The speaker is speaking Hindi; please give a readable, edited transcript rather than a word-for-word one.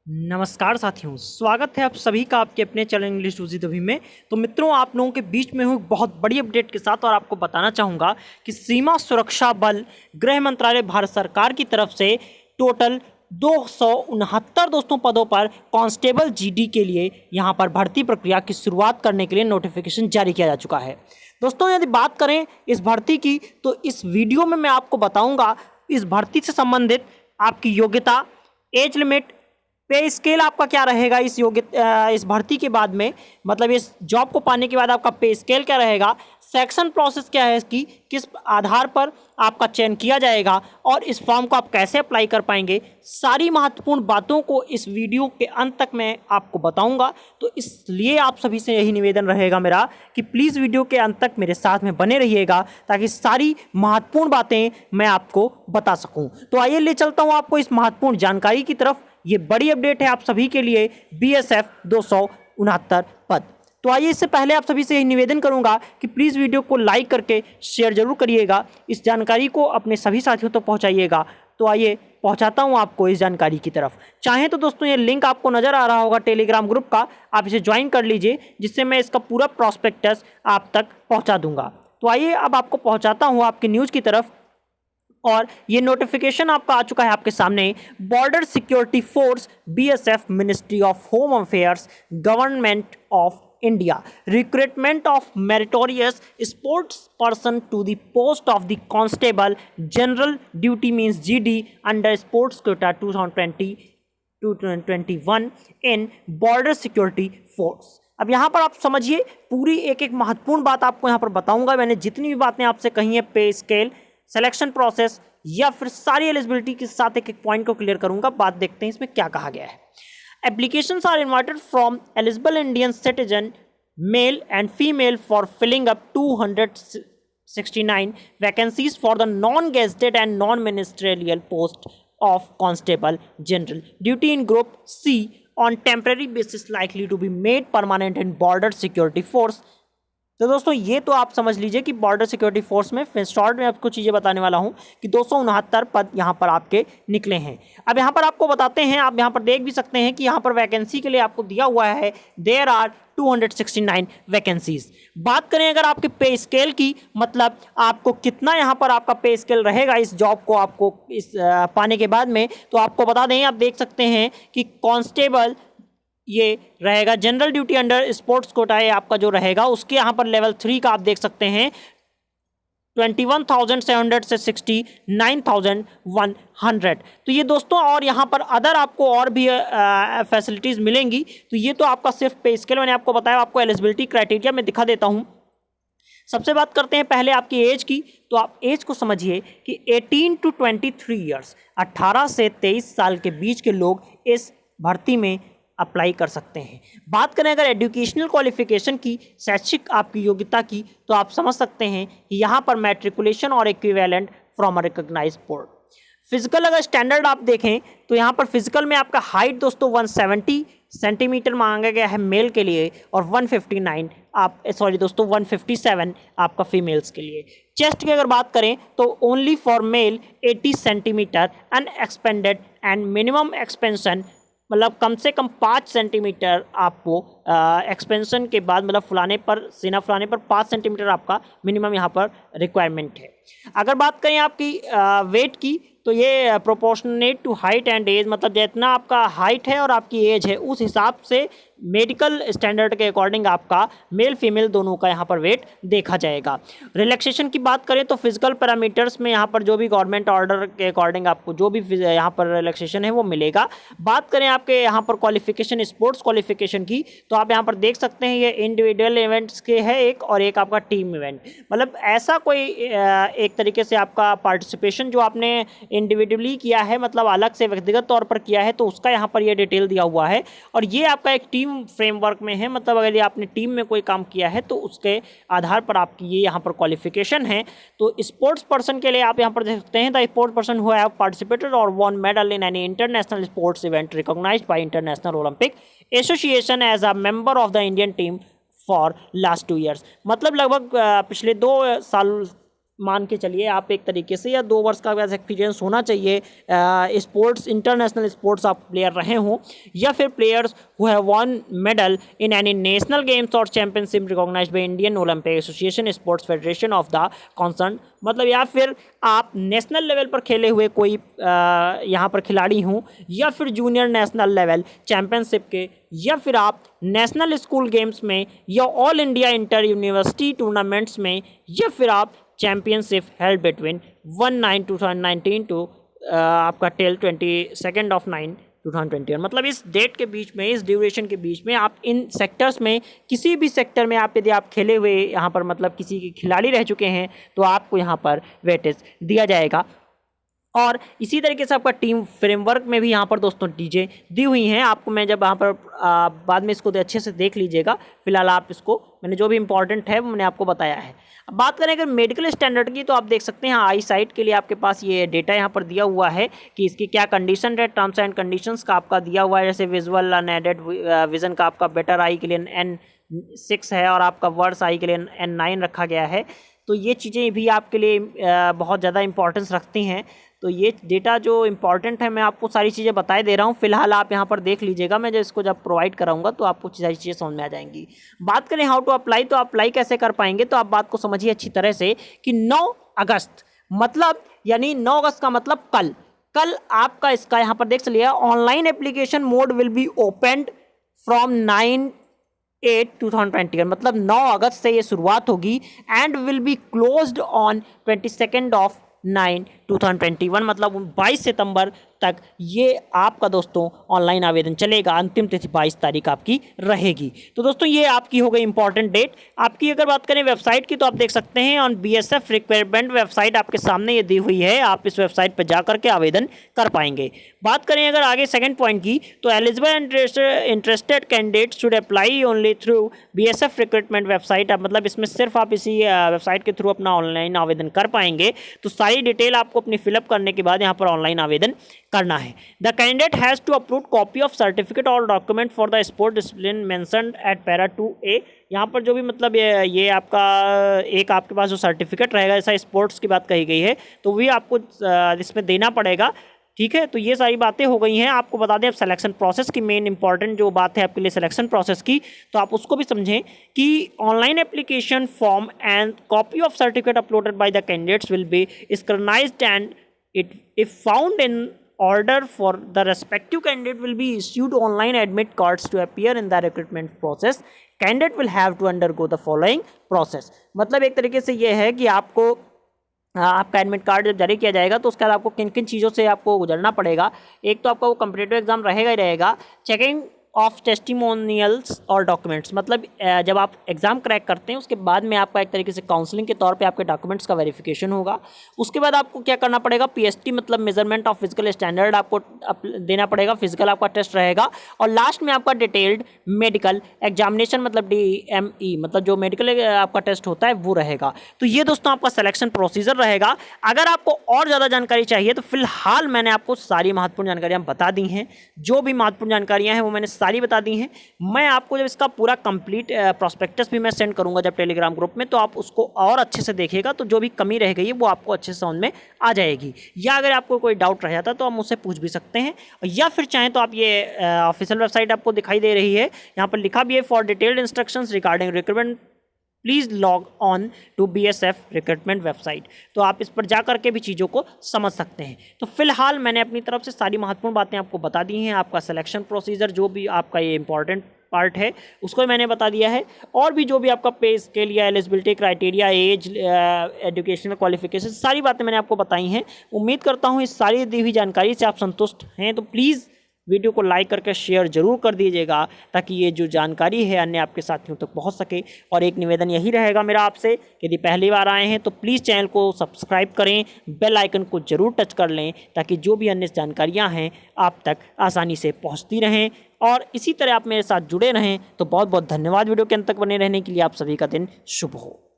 नमस्कार साथियों, स्वागत है आप सभी का आपके अपने चैनल इंग्लिश टू जी दबी में। तो मित्रों, आप लोगों के बीच में हूँ एक बहुत बड़ी अपडेट के साथ और आपको बताना चाहूँगा कि सीमा सुरक्षा बल गृह मंत्रालय भारत सरकार की तरफ से टोटल 269 दोस्तों पदों पर कांस्टेबल जीडी के लिए यहाँ पर भर्ती प्रक्रिया की शुरुआत करने के लिए नोटिफिकेशन जारी किया जा चुका है। दोस्तों, यदि बात करें इस भर्ती की तो इस वीडियो में मैं आपको बताऊँगा इस भर्ती से संबंधित आपकी योग्यता, एज लिमिट, पे स्केल आपका क्या रहेगा इस भर्ती के बाद में, मतलब इस जॉब को पाने के बाद आपका पे स्केल क्या रहेगा, सेक्शन प्रोसेस क्या है इसकी, किस आधार पर आपका चयन किया जाएगा और इस फॉर्म को आप कैसे अप्लाई कर पाएंगे, सारी महत्वपूर्ण बातों को इस वीडियो के अंत तक मैं आपको बताऊंगा। तो इसलिए आप सभी से यही निवेदन रहेगा मेरा कि प्लीज़ वीडियो के अंत तक मेरे साथ में बने रहिएगा ताकि सारी महत्वपूर्ण बातें मैं आपको बता सकूं। तो आइए ले चलता हूं आपको इस महत्वपूर्ण जानकारी की तरफ। ये बड़ी अपडेट है आप सभी के लिए, बीएसएफ 269 पद। तो आइए, इससे पहले आप सभी से यही निवेदन करूंगा कि प्लीज़ वीडियो को लाइक करके शेयर जरूर करिएगा, इस जानकारी को अपने सभी साथियों तक पहुंचाइएगा। तो आइए पहुंचाता हूं आपको इस जानकारी की तरफ। चाहें तो दोस्तों ये लिंक आपको नज़र आ रहा होगा टेलीग्राम ग्रुप का, आप इसे ज्वाइन कर लीजिए जिससे मैं इसका पूरा प्रॉस्पेक्टस आप तक पहुँचा दूँगा। तो आइए अब आपको पहुँचाता हूँ आपकी न्यूज़ की तरफ। और ये नोटिफिकेशन आपका आ चुका है आपके सामने, border security force BSF, ministry of home affairs, government of India, recruitment of meritorious sports person to the post of the constable general duty means GD under sports quota 2020 to 2021 in border security force. अब यहाँ पर आप समझिए, पूरी एक एक महत्वपूर्ण बात आपको यहाँ पर बताऊंगा। मैंने जितनी भी बातें आपसे कही है, पे स्केल, सिलेक्शन प्रोसेस या फिर सारी एलिजिबिलिटी के साथ एक एक पॉइंट को क्लियर करूंगा। बात देखते हैं इसमें क्या कहा गया है। Applications are invited from eligible Indian citizen male and female for filling up 269 vacancies for the non gazetted and non ministerial post of constable general duty in group C on temporary basis likely to be made permanent in border security force. तो दोस्तों ये तो आप समझ लीजिए कि बॉर्डर सिक्योरिटी फोर्स में शॉर्ट में आपको चीज़ें बताने वाला हूं कि 269 पद यहां पर आपके निकले हैं। अब यहां पर आपको बताते हैं, आप यहां पर देख भी सकते हैं कि यहां पर वैकेंसी के लिए आपको दिया हुआ है देयर आर 269 वैकेंसीज। बात करें अगर आपके पे स्केल की, मतलब आपको कितना यहां पर आपका पे स्केल रहेगा इस जॉब को आपको इस पाने के बाद में, तो आपको बता दें, आप देख सकते हैं कि कांस्टेबल ये रहेगा general duty under sports Kota है आपका जो रहेगा, उसके यहाँ पर लेवल 3 का आप देख सकते हैं 21,700 से 69,100। तो ये दोस्तों, और यहाँ पर अदर आपको और भी फैसिलिटीज़ मिलेंगी। तो ये तो आपका सिर्फ पे स्केल मैंने आपको बताया। आपको एलिजिबिलिटी क्राइटेरिया मैं दिखा देता हूँ। सबसे बात करते हैं पहले आपकी एज की। तो आप एज को समझिए कि 18 टू 23 ईयर्स, 18 से 23 साल के बीच के लोग इस भर्ती में अप्लाई कर सकते हैं। बात करें अगर एजुकेशनल क्वालिफिकेशन की, शैक्षिक आपकी योग्यता की, तो आप समझ सकते हैं कि यहाँ पर मैट्रिकुलेशन और equivalent from a recognized board. Physical अगर स्टैंडर्ड आप देखें तो यहाँ पर फिजिकल में आपका हाइट दोस्तों 170 सेंटीमीटर मांगा गया है मेल के लिए और 157 आपका फीमेल्स के लिए। चेस्ट की अगर बात करें तो only for male 80 centimetre unexpanded and minimum expansion, मतलब कम से कम 5 सेंटीमीटर आपको एक्सपेंशन के बाद, मतलब फुलाने पर, सीना फुलाने पर 5 सेंटीमीटर आपका मिनिमम यहाँ पर रिक्वायरमेंट है। अगर बात करें आपकी वेट की, तो ये proportionate to height and age, मतलब जितना आपका हाइट है और आपकी एज है उस हिसाब से मेडिकल स्टैंडर्ड के अकॉर्डिंग आपका मेल फीमेल दोनों का यहाँ पर वेट देखा जाएगा। रिलैक्सेशन की बात करें तो फिजिकल पैरामीटर्स में यहाँ पर जो भी गवर्नमेंट ऑर्डर के अकॉर्डिंग आपको जो भी यहाँ पर रिलैक्सेशन है वो मिलेगा। बात करें आपके यहाँ पर क्वालिफिकेशन, स्पोर्ट्स क्वालिफिकेशन की, तो आप यहाँ पर देख सकते हैं ये इंडिविजुअल इवेंट्स के है एक, और एक आपका टीम इवेंट। मतलब ऐसा कोई एक तरीके से आपका पार्टिसिपेशन जो आपने इंडिविजुअली किया है, मतलब अलग से व्यक्तिगत तौर पर किया है, तो उसका यहाँ पर ये डिटेल दिया हुआ है। और ये आपका एक टीम फ्रेमवर्क में है, मतलब अगर ये आपने टीम में कोई काम किया है तो उसके आधार पर आपकी ये यहाँ पर क्वालिफिकेशन है। तो स्पोर्ट्स पर्सन के लिए आप यहाँ पर देख सकते हैं the sports person who have participated और won medal in any international sports event recognised by International Olympic Association as a member of the Indian team for last 2 years. मतलब लगभग पिछले 2 साल मान के चलिए आप एक तरीके से, या 2 वर्ष का वैसे एक्सपीरियंस होना चाहिए, स्पोर्ट्स इंटरनेशनल स्पोर्ट्स आप प्लेयर रहे हों, या फिर players who have won medal in any national games और championship recognised by Indian Olympic Association sports federation of the concern, मतलब या फिर आप नेशनल लेवल पर खेले हुए कोई यहाँ पर खिलाड़ी हों, या फिर जूनियर नेशनल लेवल चैंपियनशिप के, या फिर आप नेशनल स्कूल गेम्स में, या all India inter university tournaments में, या फिर आप चैम्पियनशिप हेल्ड बिटवीन 1/9/2019 टू आपका टिल 22/9/2021, मतलब इस डेट के बीच में, इस ड्यूरेशन के बीच में आप इन सेक्टर्स में किसी भी सेक्टर में आप यदि आप खेले हुए यहाँ पर मतलब किसी के खिलाड़ी रह चुके हैं तो आपको यहाँ पर वेटेज दिया जाएगा। और इसी तरीके से आपका टीम फ्रेमवर्क में भी यहाँ पर दोस्तों चीज़ें दी हुई हैं आपको। मैं जब यहाँ पर बाद में इसको अच्छे से देख लीजिएगा, फिलहाल आप इसको मैंने जो भी इंपॉर्टेंट है वो मैंने आपको बताया है। अब बात करें अगर मेडिकल स्टैंडर्ड की, तो आप देख सकते हैं आई साइट के लिए आपके पास ये डेटा यहाँ पर दिया हुआ है कि इसकी क्या कंडीशन है, टर्म्स एंड कंडीशंस का आपका दिया हुआ है, जैसे विजुअल अनएडेड विजन का आपका बेटर आई के लिए N6 है और आपका वर्स आई के लिए N9 रखा गया है। तो ये चीज़ें भी आपके लिए बहुत ज़्यादा इंपॉर्टेंस रखती हैं। तो ये डेटा जो इंपॉर्टेंट है मैं आपको सारी चीज़ें बताए दे रहा हूँ, फिलहाल आप यहाँ पर देख लीजिएगा। मैं जब प्रोवाइड कराऊंगा तो आपको सारी चीज़ें समझ में आ जाएंगी। बात करें हाउ टू अप्लाई, तो अप्लाई कैसे कर पाएंगे, तो आप बात को समझिए अच्छी तरह से कि 9 अगस्त मतलब यानी 9 अगस्त का मतलब कल आपका इसका यहाँ पर देख चलिए online application mode will be opened from 9/8/2021, मतलब 9 अगस्त से ये शुरुआत होगी and will be closed on 22/9/2021, मतलब 22 सितंबर तक ये आपका दोस्तों ऑनलाइन आवेदन चलेगा। अंतिम तिथि 22 तारीख आपकी रहेगी। तो दोस्तों ये आपकी हो गई इंपॉर्टेंट डेट। आपकी अगर बात करें वेबसाइट की, तो आप देख सकते हैं ऑन BSF रिक्वायरमेंट वेबसाइट आपके सामने ये दी हुई है, आप इस वेबसाइट पर जाकर के आवेदन कर पाएंगे। बात करें अगर आगे सेकंड पॉइंट की, तो eligible interested candidate should apply only through BSF recruitment website, मतलब इसमें सिर्फ आप इसी वेबसाइट के थ्रू अपना ऑनलाइन आवेदन कर पाएंगे। तो सारी डिटेल आपको अपनी फिलअप करने के बाद यहाँ पर ऑनलाइन आवेदन करना है। The candidate has to upload copy of certificate और document for the sport discipline mentioned at para 2A। यहाँ पर जो भी मतलब ये आपका एक आपके पास जो सर्टिफिकेट रहेगा, ऐसा स्पोर्ट्स की बात कही गई है, तो वही आपको इसमें देना पड़ेगा। ठीक है, तो ये सारी बातें हो गई हैं। आपको बता दें अब सिलेक्शन प्रोसेस की मेन इंपॉर्टेंट जो बात है आपके लिए सिलेक्शन प्रोसेस की, तो आप उसको भी समझें कि online application form and copy of certificate uploaded by the candidates will be scrutinised and it if found in order for the respective candidate will be issued online admit cards to appear in the recruitment process. Candidate will have to undergo the following process, मतलब एक तरीके से ये है कि आपको आपका एडमिट कार्ड जब जारी किया जाएगा तो उसके बाद आपको किन किन चीज़ों से आपको गुजरना पड़ेगा। एक तो आपका वो कॉम्पिटिटिव एग्जाम रहेगा ही रहेगा, चेकिंग ऑफ टेस्टिमोनियल्स और डॉक्यूमेंट्स, मतलब जब आप एग्ज़ाम क्रैक करते हैं उसके बाद में आपका एक तरीके से काउंसलिंग के तौर पे आपके डॉक्यूमेंट्स का वेरिफिकेशन होगा। उसके बाद आपको क्या करना पड़ेगा, PST मतलब मेजरमेंट ऑफ फिजिकल स्टैंडर्ड आपको देना पड़ेगा, फिजिकल आपका टेस्ट रहेगा। और लास्ट में आपका डिटेल्ड मेडिकल एग्जामिनेशन मतलब DME मतलब जो मेडिकल आपका टेस्ट होता है वो रहेगा। तो ये दोस्तों आपका सिलेक्शन प्रोसीजर रहेगा। अगर आपको और ज़्यादा जानकारी चाहिए तो फिलहाल मैंने आपको सारी महत्वपूर्ण जानकारियाँ बता दी हैं। जो भी महत्वपूर्ण जानकारियाँ हैं वो मैंने सारी बता दी हैं। मैं आपको जब इसका पूरा कंप्लीट प्रोस्पेक्टस भी मैं सेंड करूंगा जब टेलीग्राम ग्रुप में, तो आप उसको और अच्छे से देखिएगा, तो जो भी कमी रह गई है वो आपको अच्छे से समझ में आ जाएगी। या अगर आपको कोई डाउट रह जाता तो आप मुझसे पूछ भी सकते हैं, या फिर चाहें तो आप ये ऑफिशियल वेबसाइट आपको दिखाई दे रही है, यहाँ पर लिखा भी है for detailed instructions regarding recruitment please log on to BSF recruitment website. तो आप इस पर जा करके भी चीज़ों को समझ सकते हैं। तो फिलहाल मैंने अपनी तरफ से सारी महत्वपूर्ण बातें आपको बता दी हैं। आपका सिलेक्शन प्रोसीजर जो भी आपका ये इंपॉर्टेंट पार्ट है उसको मैंने बता दिया है, और भी जो भी आपका पे स्केल या eligibility criteria, age, educational qualification, सारी बातें मैंने आपको बताई हैं। उम्मीद करता हूँ इस सारी दी हुई जानकारी से आप संतुष्ट हैं। तो प्लीज़ वीडियो को लाइक करके शेयर जरूर कर दीजिएगा ताकि ये जो जानकारी है अन्य आपके साथियों तक पहुंच सके। और एक निवेदन यही रहेगा मेरा आपसे, यदि पहली बार आए हैं तो प्लीज़ चैनल को सब्सक्राइब करें, बेल आइकन को जरूर टच कर लें ताकि जो भी अन्य जानकारियां हैं आप तक आसानी से पहुंचती रहें। और इसी तरह आप मेरे साथ जुड़े रहें। तो बहुत बहुत धन्यवाद वीडियो के अंत तक बने रहने के लिए। आप सभी का दिन शुभ हो।